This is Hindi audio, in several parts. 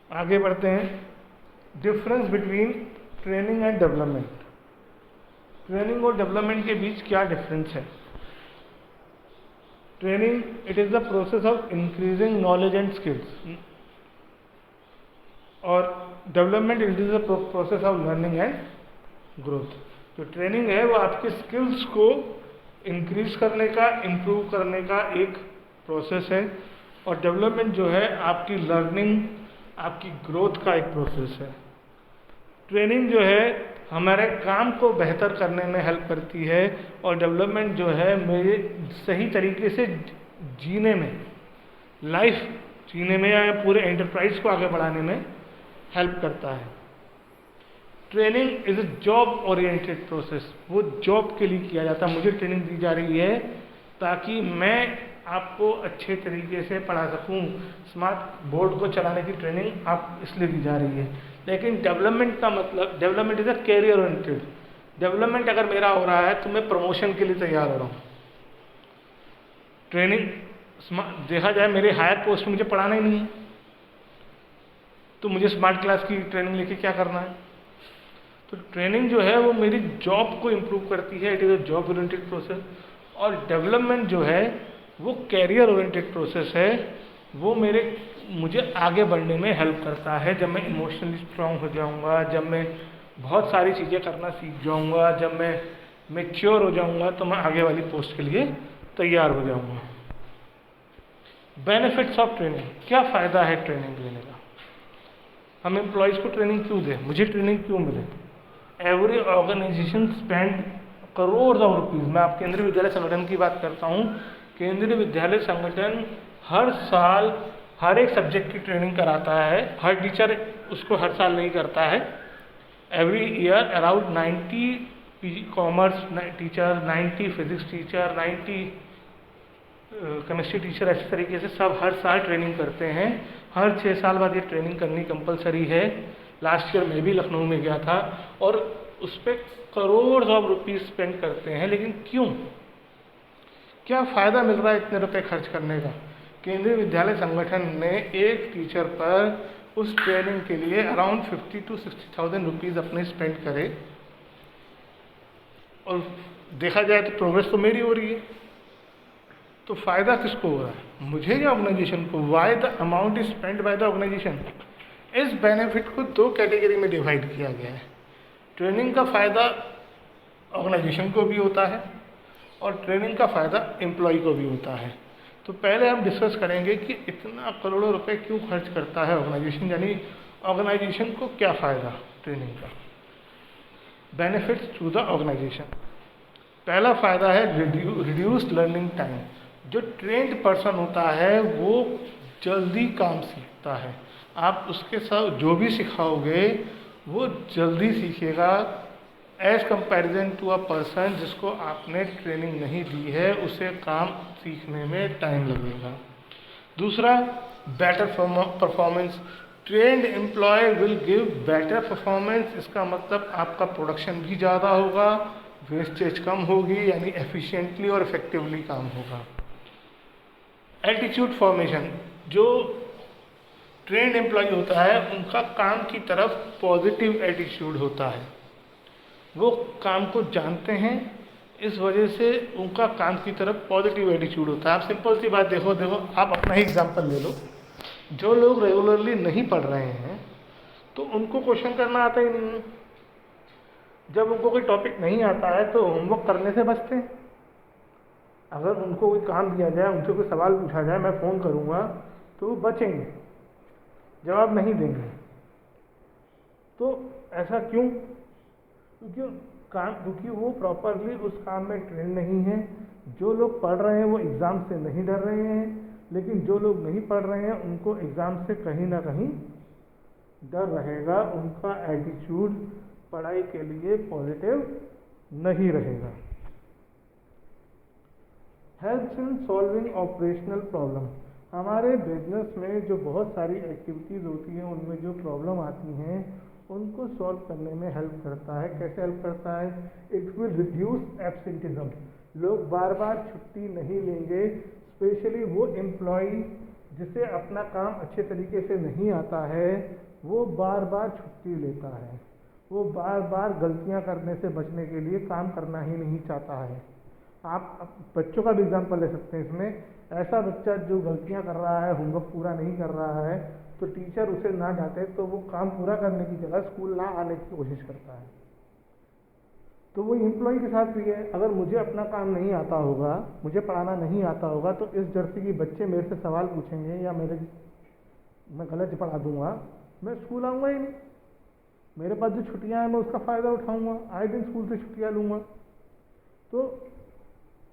आगे बढ़ते हैं। Difference between training and development. Training और डेवलपमेंट के बीच क्या डिफरेंस है? Training it is the process of increasing knowledge and skills, और development it is the process of learning and growth. जो ट्रेनिंग है वो आपके स्किल्स को इंक्रीज करने का, इम्प्रूव करने का एक प्रोसेस है, और डेवलपमेंट जो है आपकी लर्निंग, आपकी ग्रोथ का एक प्रोसेस है। ट्रेनिंग जो है हमारे काम को बेहतर करने में हेल्प करती है, और डेवलपमेंट जो है मेरे सही तरीके से जीने में, लाइफ जीने में या पूरे एंटरप्राइज को आगे बढ़ाने में हेल्प करता है। Training is a job oriented process. वो जॉब के लिए किया जाता है। मुझे ट्रेनिंग दी जा रही है ताकि मैं आपको अच्छे तरीके से पढ़ा सकूं। स्मार्ट बोर्ड को चलाने की ट्रेनिंग आप इसलिए दी जा रही है। लेकिन डेवलपमेंट का मतलब, development is a career oriented. Development अगर मेरा हो रहा है तो मैं प्रमोशन के लिए तैयार हो रहा हूँ। ट्रेनिंग देखा जाए मेरे हायर पोस्ट में मुझे पढ़ाना ही नहीं है, तो मुझे स्मार्ट क्लास की ट्रेनिंग लेके क्या करना है? तो ट्रेनिंग जो है वो मेरी जॉब को इम्प्रूव करती है। It is a job oriented process. और डेवलपमेंट जो है वो कैरियर ओरिएंटेड प्रोसेस है। वो मुझे आगे बढ़ने में हेल्प करता है। जब मैं इमोशनली स्ट्रांग हो जाऊंगा, जब मैं बहुत सारी चीज़ें करना सीख जाऊंगा, जब मैं मैच्योर हो जाऊंगा, तो मैं आगे वाली पोस्ट के लिए तैयार हो जाऊंगा। Benefits of training. क्या फ़ायदा है ट्रेनिंग लेने का? हम एम्प्लॉयज़ को ट्रेनिंग क्यों दें? मुझे ट्रेनिंग क्यों मिले? Every organisation spend crore of rupees. मैं आप केंद्रीय विद्यालय संगठन की बात करता हूँ। केंद्रीय विद्यालय संगठन हर साल हर एक सब्जेक्ट की ट्रेनिंग कराता है। हर टीचर उसको हर साल नहीं करता है। Every year around 90 commerce teacher, 90 physics teacher, 90 chemistry teacher, ऐसे तरीके से सब हर साल ट्रेनिंग करते हैं। हर 6 साल बाद ये ट्रेनिंग करनी कंपलसरी है। लास्ट ईयर मैं भी लखनऊ में गया था और उस पर करोड़ ऑफ रुपीज़ स्पेंड करते हैं। लेकिन क्यों? क्या फ़ायदा मिल रहा है इतने रुपए खर्च करने का? केंद्रीय विद्यालय संगठन ने एक टीचर पर उस ट्रेनिंग के लिए अराउंड 50 to 60,000 रुपीज़ अपने स्पेंड करे, और देखा जाए तो प्रोग्रेस तो मेरी हो रही है। तो फ़ायदा किसको हो रहा है? मुझे या ऑर्गेनाइजेशन को? Why the amount is spend by the organisation. इस बेनिफिट को 2 कैटेगरी में डिवाइड किया गया है। ट्रेनिंग का फ़ायदा ऑर्गेनाइजेशन को भी होता है और ट्रेनिंग का फ़ायदा एम्प्लॉय को भी होता है। तो पहले हम डिस्कस करेंगे कि इतना करोड़ों रुपए क्यों खर्च करता है ऑर्गेनाइजेशन, यानी ऑर्गेनाइजेशन को क्या फ़ायदा ट्रेनिंग का। Benefits to the organisation. पहला फ़ायदा है रिड्यूस्ड लर्निंग टाइम। जो ट्रेंड पर्सन होता है वो जल्दी काम सीखता है। आप उसके साथ जो भी सिखाओगे वो जल्दी सीखेगा, as comparison to a person जिसको आपने ट्रेनिंग नहीं दी है, उसे काम सीखने में टाइम लगेगा। दूसरा, better performance. Trained employ will give better performance. इसका मतलब आपका प्रोडक्शन भी ज़्यादा होगा, वेस्टेज कम होगी, यानी एफिशिएंटली और इफेक्टिवली काम होगा। Attitude formation. जो ट्रेंड एम्प्लॉय होता है उनका काम की तरफ पॉजिटिव एटीट्यूड होता है। वो काम को जानते हैं, इस वजह से उनका काम की तरफ पॉजिटिव एटीट्यूड होता है। आप सिंपल सी बात देखो आप अपना ही एग्जांपल ले लो। जो लोग रेगुलरली नहीं पढ़ रहे हैं तो उनको क्वेश्चन करना आता ही नहीं है। जब उनको कोई टॉपिक नहीं आता है तो होमवर्क करने से बचते हैं। अगर उनको कोई काम दिया जाए, उनसे कोई सवाल पूछा जाए, मैं फ़ोन करूँगा तो वो बचेंगे, जवाब नहीं देंगे। तो ऐसा क्यों? क्योंकि वो प्रॉपरली उस काम में ट्रेन नहीं है। जो लोग पढ़ रहे हैं वो एग्ज़ाम से नहीं डर रहे हैं, लेकिन जो लोग नहीं पढ़ रहे हैं उनको एग्ज़ाम से कहीं ना कहीं डर रहेगा। उनका एटीट्यूड पढ़ाई के लिए पॉजिटिव नहीं रहेगा। Helps in solving operational problem. हमारे बिजनेस में जो बहुत सारी एक्टिविटीज़ होती हैं उनमें जो प्रॉब्लम आती हैं उनको सॉल्व करने में हेल्प करता है। कैसे हेल्प करता है? It will reduce absenteeism. लोग बार बार छुट्टी नहीं लेंगे, स्पेशली वो एम्प्लॉय जिसे अपना काम अच्छे तरीके से नहीं आता है वो बार बार छुट्टी लेता है, वो बार बार गलतियां करने से बचने के लिए काम करना ही नहीं चाहता है। आप बच्चों का भी एग्जाम्पल ले सकते हैं इसमें। ऐसा बच्चा जो गलतियां कर रहा है, होमवर्क पूरा नहीं कर रहा है, तो टीचर उसे ना डांटे तो वो काम पूरा करने की जगह स्कूल ना आने की कोशिश करता है। तो वो एम्प्लॉय के साथ भी है। अगर मुझे अपना काम नहीं आता होगा, मुझे पढ़ाना नहीं आता होगा, तो इस डर से कि बच्चे मेरे से सवाल पूछेंगे या मैं गलत पढ़ा दूंगा, मैं स्कूल आऊँगा ही नहीं। मेरे पास जो छुट्टियाँ हैं मैं उसका फ़ायदा उठाऊँगा, आए दिन स्कूल से छुट्टियाँ लूँगा। तो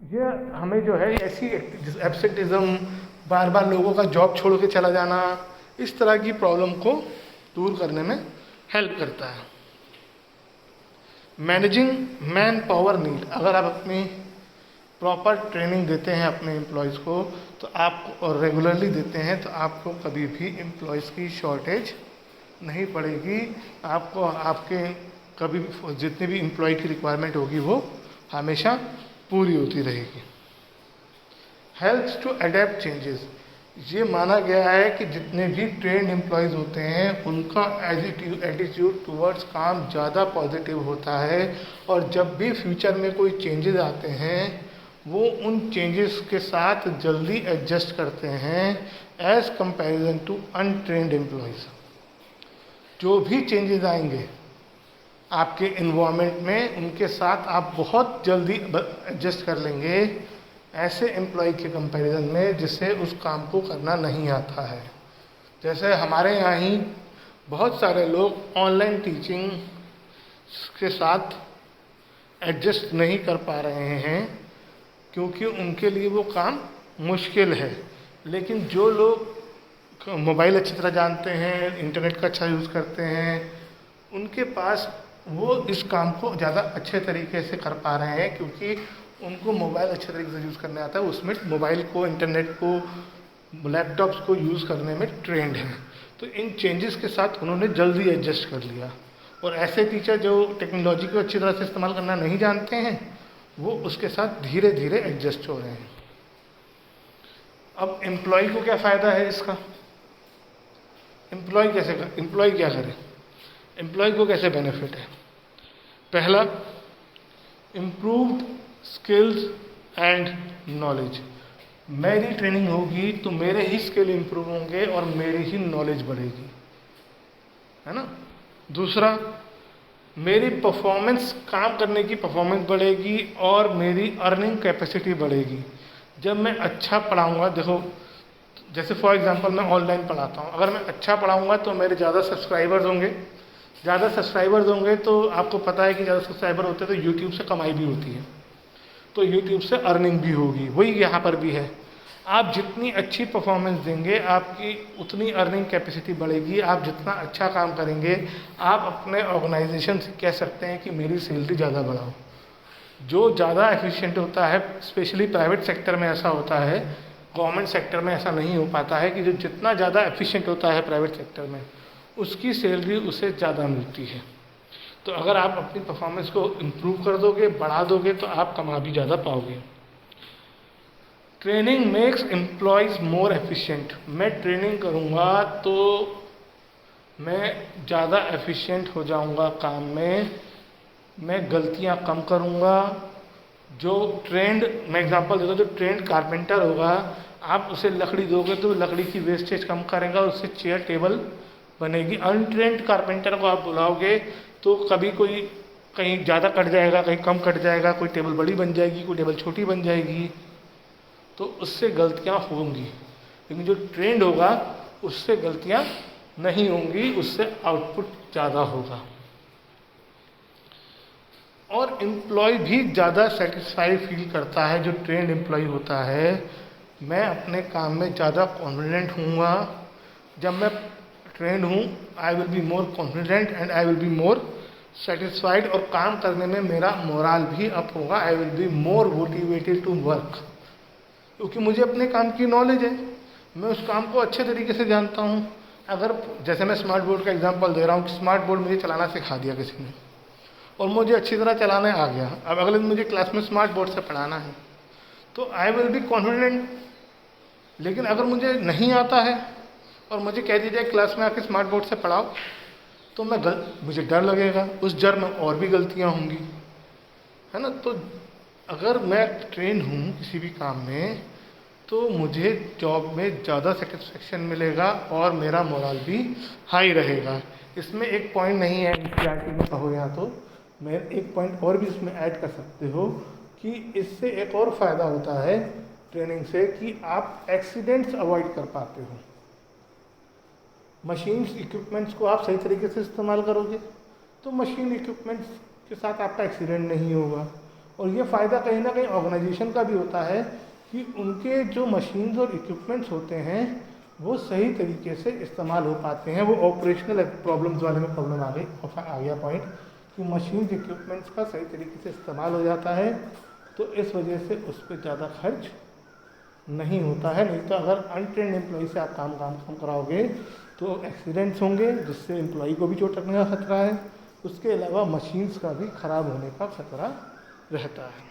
ये हमें जो है ऐसी एब्सेंटिज्म, बार बार लोगों का जॉब छोड़ के चला जाना, इस तरह की प्रॉब्लम को दूर करने में हेल्प करता है। मैनेजिंग मैन पावर नीड, अगर आप अपनी प्रॉपर ट्रेनिंग देते हैं अपने एम्प्लॉयज़ को, तो आप और रेगुलरली देते हैं, तो आपको कभी भी एम्प्लॉयज़ की शॉर्टेज नहीं पड़ेगी। आपको आपके कभी जितने भी एम्प्लॉय की रिक्वायरमेंट होगी वो हमेशा पूरी होती रहेगी। हेल्प्स टू अडेप्ट चेंजेस, ये माना गया है कि जितने भी ट्रेंड एम्प्लॉयज़ होते हैं उनका एटीट्यूड टुवर्ड्स काम ज़्यादा पॉजिटिव होता है, और जब भी फ्यूचर में कोई चेंजेस आते हैं वो उन चेंजेस के साथ जल्दी एडजस्ट करते हैं as comparison to untrained employees. जो भी चेंजेस आएंगे आपके इन्वायरमेंट में, उनके साथ आप बहुत जल्दी एडजस्ट कर लेंगे ऐसे एम्प्लॉय के कंपैरिजन में जिसे उस काम को करना नहीं आता है। जैसे हमारे यहाँ ही बहुत सारे लोग ऑनलाइन टीचिंग के साथ एडजस्ट नहीं कर पा रहे हैं क्योंकि उनके लिए वो काम मुश्किल है। लेकिन जो लोग मोबाइल अच्छी तरह जानते हैं, इंटरनेट का अच्छा यूज़ करते हैं, उनके पास वो इस काम को ज़्यादा अच्छे तरीके से कर पा रहे हैं क्योंकि उनको मोबाइल अच्छे तरीके से यूज़ करने आता है। उसमें मोबाइल को, इंटरनेट को, लैपटॉप्स को यूज़ करने में ट्रेंड है। तो इन चेंजेस के साथ उन्होंने जल्दी एडजस्ट कर लिया। और ऐसे टीचर जो टेक्नोलॉजी को अच्छी तरह से इस्तेमाल करना नहीं जानते हैं, वो उसके साथ धीरे धीरे एडजस्ट हो रहे हैं। अब एम्प्लॉय को क्या फ़ायदा है इसका? एम्प्लॉय क्या करे? एम्प्लॉय को कैसे बेनिफिट है? पहला, इम्प्रूव्ड स्किल्स एंड नॉलेज। मेरी ट्रेनिंग होगी तो मेरे ही स्किल इम्प्रूव होंगे और मेरी ही नॉलेज बढ़ेगी, है ना। दूसरा, मेरी परफॉर्मेंस, काम करने की परफॉर्मेंस बढ़ेगी और मेरी अर्निंग कैपेसिटी बढ़ेगी। जब मैं अच्छा पढ़ाऊँगा, देखो जैसे फॉर एग्जांपल मैं ऑनलाइन पढ़ाता हूँ, अगर मैं अच्छा पढ़ाऊँगा तो मेरे ज़्यादा सब्सक्राइबर्स होंगे। ज़्यादा सब्सक्राइबर्स होंगे तो आपको पता है कि ज़्यादा सब्सक्राइबर होते हैं तो यूट्यूब से कमाई भी होती है, तो यूट्यूब से अर्निंग भी होगी। वही यहाँ पर भी है, आप जितनी अच्छी परफॉर्मेंस देंगे आपकी उतनी अर्निंग कैपेसिटी बढ़ेगी। आप जितना अच्छा काम करेंगे, आप अपने ऑर्गेनाइजेशन से कह सकते हैं कि मेरी सैलरी ज़्यादा बढ़ाओ। जो ज़्यादा एफिशिएंट होता है, स्पेशली प्राइवेट सेक्टर में ऐसा होता है, गवर्नमेंट सेक्टर में ऐसा नहीं हो पाता है, कि जो जितना ज़्यादा एफिशिएंट होता है प्राइवेट सेक्टर में, उसकी सैलरी उसे ज़्यादा मिलती है। तो अगर आप अपनी परफॉर्मेंस को इम्प्रूव कर दोगे, बढ़ा दोगे, तो आप कमा भी ज़्यादा पाओगे। Training makes employees more efficient. मैं ट्रेनिंग करूँगा तो मैं ज़्यादा एफिशिएंट हो जाऊँगा काम में, मैं गलतियाँ कम करूँगा। जो ट्रेंड, मैं एग्जांपल देता हूँ, जो ट्रेंड कारपेंटर होगा, आप उसे लकड़ी दोगे तो लकड़ी की वेस्टेज कम करेगा, उससे चेयर टेबल बनेगी। अनट्रेंड कारपेंटर को आप बुलाओगे तो कभी कोई कहीं ज़्यादा कट जाएगा, कहीं कम कट जाएगा, कोई टेबल बड़ी बन जाएगी, कोई टेबल छोटी बन जाएगी, तो उससे गलतियाँ होंगी। लेकिन जो ट्रेंड होगा उससे गलतियाँ नहीं होंगी, उससे आउटपुट ज़्यादा होगा। और एम्प्लॉय भी ज़्यादा सेटिस्फाइड फील करता है जो ट्रेंड एम्प्लॉय होता है। मैं अपने काम में ज़्यादा कॉन्फिडेंट हूँगा। जब मैं ट्रेंड हूँ, I will be more confident and I will be more satisfied, और काम करने में मेरा मोरल भी अप होगा। I will be more motivated to work, क्योंकि मुझे अपने काम की नॉलेज है, मैं उस काम को अच्छे तरीके से जानता हूँ। अगर जैसे मैं स्मार्ट बोर्ड का एग्जांपल दे रहा हूँ कि स्मार्ट बोर्ड मुझे चलाना सिखा दिया किसी ने और मुझे अच्छी तरह चलाने आ गया, अब अगले दिन मुझे क्लास में स्मार्ट बोर्ड से पढ़ाना है, तो आई विल बी कॉन्फिडेंट लेकिन अगर मुझे नहीं आता है और मुझे कह दिया जाए क्लास में आके स्मार्ट बोर्ड से पढ़ाओ, तो मुझे डर लगेगा, उस डर में और भी गलतियाँ होंगी, है ना। तो अगर मैं ट्रेन हूँ किसी भी काम में, तो मुझे जॉब में ज़्यादा सेटिस्फेक्शन मिलेगा और मेरा मोरल भी हाई रहेगा। इसमें एक पॉइंट नहीं है एनसीईआरटी में कहो या तो मैं एक पॉइंट और भी इसमें ऐड कर सकते हो कि इससे एक और फ़ायदा होता है ट्रेनिंग से कि आप एक्सीडेंट्स अवॉइड कर पाते हो। मशीन्स इक्विपमेंट्स को आप सही तरीके से इस्तेमाल करोगे तो मशीन इक्विपमेंट्स के साथ आपका एक्सीडेंट नहीं होगा। और ये फ़ायदा कहीं ना कहीं ऑर्गेनाइजेशन का भी होता है कि उनके जो मशीन्स और इक्विपमेंट्स होते हैं वो सही तरीके से इस्तेमाल हो पाते हैं। वो ऑपरेशनल प्रॉब्लम्स वाले में प्रॉब्लम आ गया पॉइंट कि मशीन्स इक्विपमेंट्स का सही तरीके से इस्तेमाल हो जाता है, तो इस वजह से उस पर ज़्यादा खर्च नहीं होता है। नहीं तो अगर अनट्रेंड एम्प्लॉय से आप काम कराओगे तो एक्सीडेंट्स होंगे जिससे एम्प्लॉय को भी चोट लगने का खतरा है, उसके अलावा मशीन्स का भी ख़राब होने का खतरा रहता है।